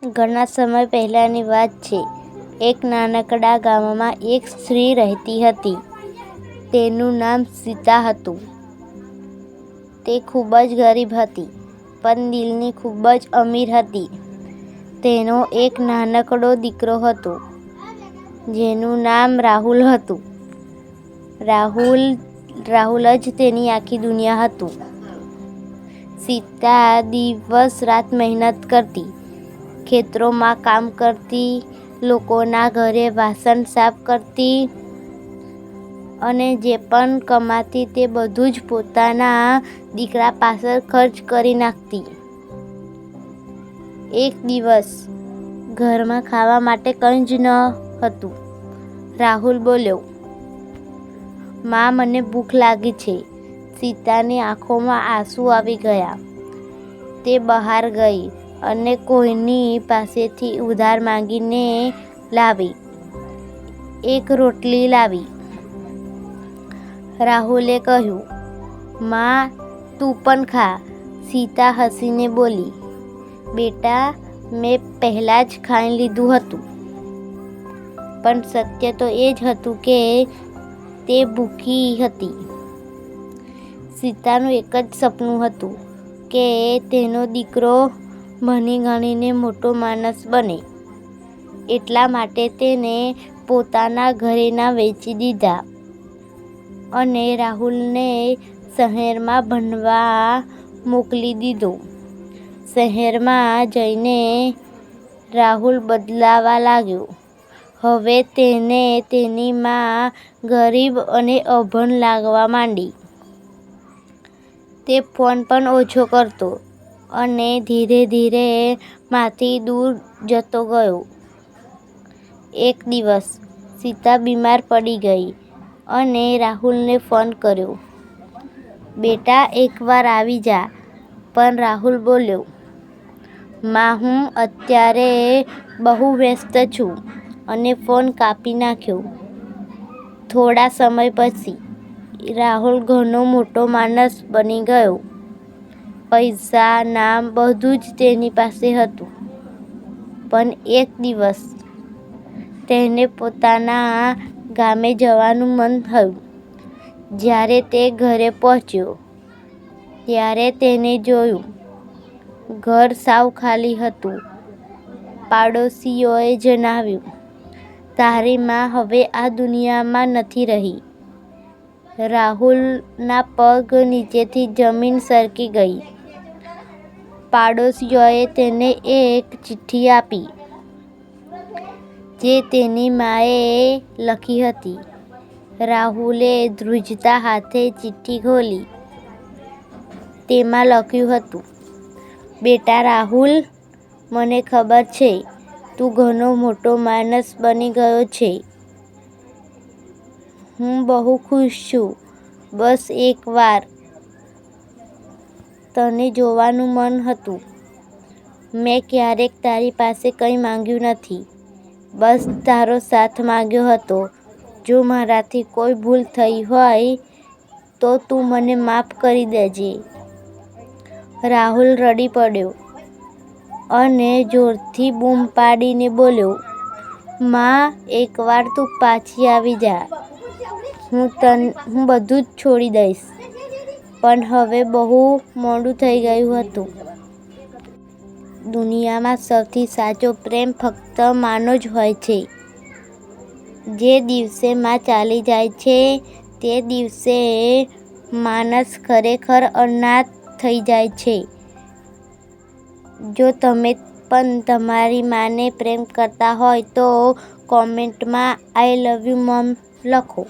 ઘણા સમય પહેલાંની વાત છે. એક નાનકડા ગામમાં એક સ્ત્રી રહેતી હતી. તેનું નામ સીતા હતું. તે ખૂબ જ ગરીબ હતી, પણ દિલની ખૂબ જ અમીર હતી. તેનો એક નાનકડો દીકરો હતો, જેનું નામ રાહુલ હતું. રાહુલ જ તેની આખી દુનિયા હતું. સીતા દિવસ-રાત મહેનત કરતી, ખેતરોમાં કામ કરતી, લોકોના ઘરે વાસણ સાફ કરતી અને જે પણ કમાતી તે બધું જ પોતાના દીકરા પાછળ ખર્ચ કરી નાખતી. એક દિવસ ઘરમાં ખાવા માટે કંઈ જ ન હતું. રાહુલ બોલ્યો, "મા, મને ભૂખ લાગી છે." સીતાની આંખોમાં આંસુ આવી ગયા. તે બહાર ગઈ અને કોઈની પાસેથી ઉધાર માંગીને લાવી એક રોટલી લાવી. રાહુલે કહ્યું, "મા, તું પણ ખા." સીતા હસીને બોલી, "બેટા, મેં પહેલાં જ ખાઈ લીધું હતું." પણ સત્ય તો એ જ હતું કે તે ભૂખી હતી. સીતાનું એક જ સપનું હતું કે તેનો દીકરો ભણી-ગણીને મોટો માણસ બને. એટલા માટે તેણે પોતાના ઘરેણાં વેચી દીધા અને રાહુલને શહેરમાં ભણવા મોકલી દીધો. શહેરમાં જઈને રાહુલ બદલાવા લાગ્યો. હવે તેને તેની મા ગરીબ અને અભણ લાગવા માંડી. તે ફોન પણ ઓછો કરતો અને ધીરે-ધીરે માંથી દૂર જતો ગયો. એક દિવસ સીતા બીમાર પડી ગઈ અને રાહુલને ફોન કર્યો, "બેટા, એકવાર આવી જા." પણ રાહુલ બોલ્યો, "મા, હું અત્યારે બહુ વ્યસ્ત છું." અને ફોન કાપી નાખ્યો. થોડા સમય પછી રાહુલ ઘણો મોટો માણસ બની ગયો. પૈસા, નામ બધું જ તેની પાસે હતું. પણ એક દિવસ તેને પોતાના ગામે જવાનું મન થયું. જ્યારે તે ઘરે પહોંચ્યો, ત્યારે તેણે જોયું ઘર સાવ ખાલી હતું. પાડોશીઓએ જણાવ્યું, "તારી મા હવે આ દુનિયામાં નથી રહી." રાહુલના પગ નીચેથી જમીન સરકી ગઈ. પાડોશીઓએ તેને એક ચિઠ્ઠી આપી, જે તેની માએ લખી હતી. રાહુલે ધ્રુજતા હાથે ચિઠ્ઠી ખોલી. તેમાં લખ્યું હતું, "બેટા રાહુલ, મને ખબર છે તું ઘણો મોટો માણસ બની ગયો છે. હું બહુ ખુશ છું. બસ એકવાર તને જોવાનું મન હતું. મેં ક્યારેય તારી પાસે કંઈ માંગ્યું નથી. બસ તારો સાથ માંગ્યો હતો. જો મારાથી કોઈ ભૂલ થઈ હોય તો તું મને માફ કરી દેજે." રાહુલ રડી પડ્યો અને જોરથી બૂમ પાડીને બોલ્યો, "મા, એકવાર તું પાછી આવી જા. હું બધું જ છોડી દઈશ." પણ હવે બહુ મોડું થઈ ગયું હતું. દુનિયામાં સૌથી સાચો પ્રેમ ફક્ત માનો જ હોય છે. જે દિવસે મા ચાલી જાય છે તે દિવસે માણસ ખરેખર અનાથ થઈ જાય છે. જો તમે પણ તમારી માને પ્રેમ કરતા હોય તો કોમેન્ટમાં "આઈ લવ યુ મોમ" લખો.